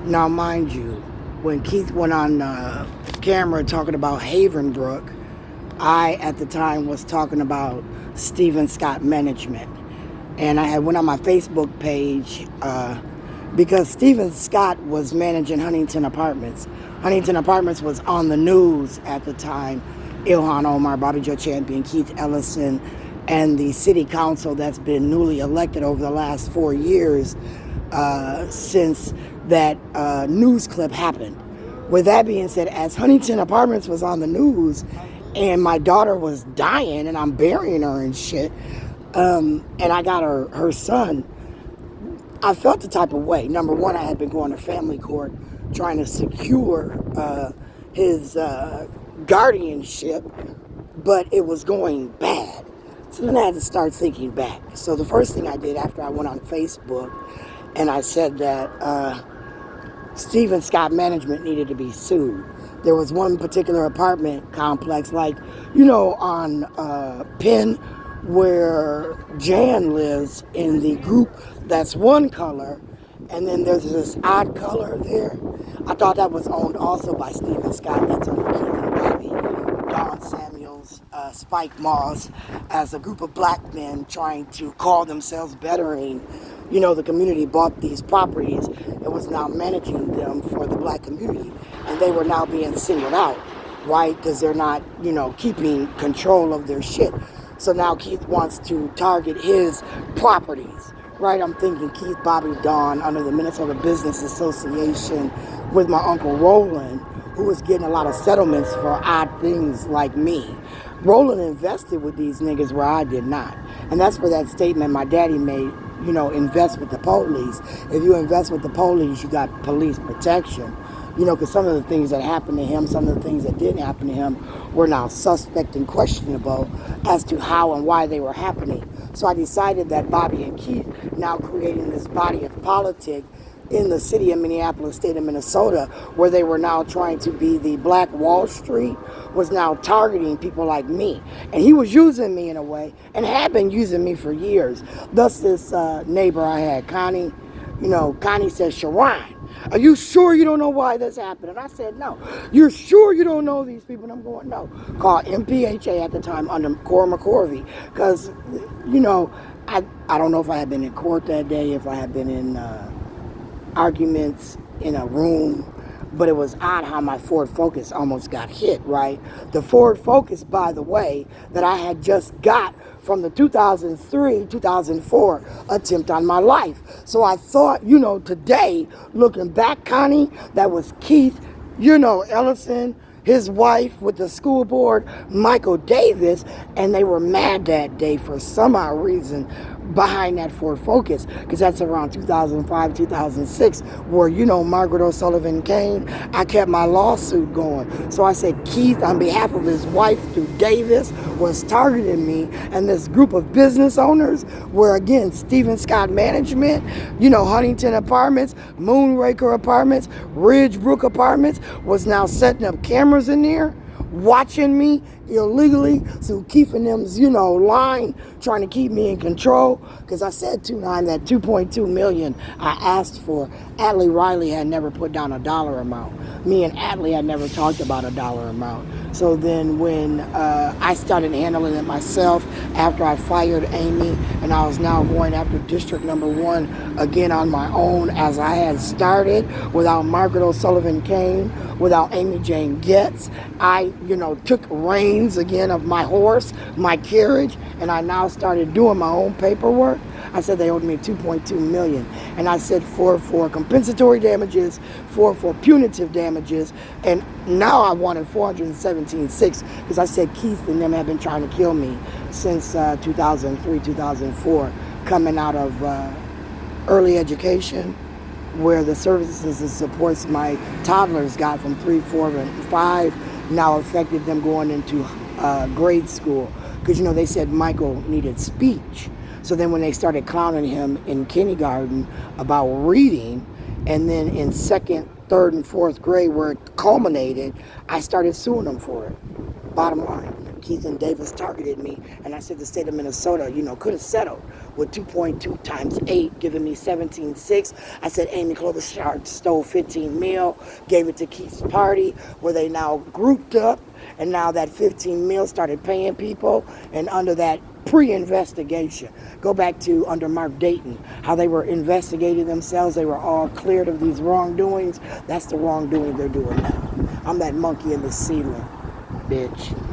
Now, mind you, when Keith went on camera talking about Havenbrook, I at the time was talking about Stephen Scott Management, and I had went on my Facebook page because Stephen Scott was managing Huntington Apartments. Huntington Apartments was on the news at the time. Ilhan Omar, Bobby Joe Champion, Keith Ellison, and the city council that's been newly elected over the last 4 years since that news clip happened. With that being said, as Huntington Apartments was on the news and my daughter was dying and I'm burying her and shit, and I got her son, I felt the type of way. Number one, I had been going to family court trying to secure his guardianship, but it was going bad. So then I had to start thinking back. So the first thing I did after I went on Facebook and I said that Stephen Scott Management needed to be sued. There was one particular apartment complex, like, on Penn, where Jan lives in the group that's one color, and then there's this odd color there. I thought that was owned also by Stephen Scott. That's under Keith and Bobby, Don Samuels, Spike Moss, as a group of black men trying to call themselves bettering. The community bought these properties and was now managing them for the black community. And they were now being singled out, right? Because they're not, keeping control of their shit. So now Keith wants to target his properties, right? I'm thinking Keith, Bobby, Don, under the Minnesota Business Association with my Uncle Roland, who was getting a lot of settlements for odd things like me. Roland invested with these niggas where I did not. And that's where that statement my daddy made, invest with the police. If you invest with the police, you got police protection. Because some of the things that happened to him, some of the things that didn't happen to him were now suspect and questionable as to how and why they were happening. So I decided that Bobby and Keith, now creating this body of politics in the city of Minneapolis, state of Minnesota, where they were now trying to be the Black Wall Street, was now targeting people like me. And he was using me in a way, and had been using me for years. Thus this neighbor I had, Connie, Connie said, Sharon, are you sure you don't know why this happened? And I said, no. You're sure you don't know these people? And I'm going, no. Called MPHA at the time under Cora McCorvey. Because, I don't know if I had been in court that day, if I had been in arguments in a room, but it was odd how my Ford Focus almost got hit, right? The Ford Focus, by the way, that I had just got from the 2003-2004 attempt on my life. So I thought, today, looking back, Connie, that was Keith, Ellison, his wife with the school board, Michael Davis, and they were mad that day for some odd reason behind that Ford Focus, because that's around 2005, 2006, where, Margaret O'Sullivan Kane, I kept my lawsuit going. So I said, Keith, on behalf of his wife, through Davis, was targeting me, and this group of business owners were, again, Stephen Scott Management, Huntington Apartments, Moonraker Apartments, Ridgebrook Apartments, was now setting up cameras in there, watching me illegally, so keeping them's, line, trying to keep me in control. Because I said that $2.2 million I asked for, Atlee Riley had never put down a dollar amount. Me and Atlee had never talked about a dollar amount. So then when I started handling it myself after I fired Amy, and I was now going after District Number 1 again on my own, as I had started, without Margaret O'Sullivan Kane, without Amy Jane Getz, I, took reins again of my horse, my carriage, and I now started doing my own paperwork. I said they owed me $2.2 million. And I said for compensatory damages, for punitive damages, and now I wanted $417,600 because I said Keith and them have been trying to kill me since 2003, 2004, coming out of early education, where the services and supports my toddlers got from 3, 4, and 5 now affected them going into grade school. Because, they said Michael needed speech. So then when they started clowning him in kindergarten about reading, and then in 2nd, 3rd, and 4th grade where it culminated, I started suing them for it. Bottom line. Keith and Davis targeted me, and I said the state of Minnesota, could have settled with 2.2 times 8, giving me 17.6. I said Amy Klobuchar stole 15 mil, gave it to Keith's party, where they now grouped up, and now that 15 mil started paying people, and under that pre-investigation, go back to under Mark Dayton, how they were investigating themselves, they were all cleared of these wrongdoings. That's the wrongdoing they're doing now. I'm that monkey in the ceiling, bitch.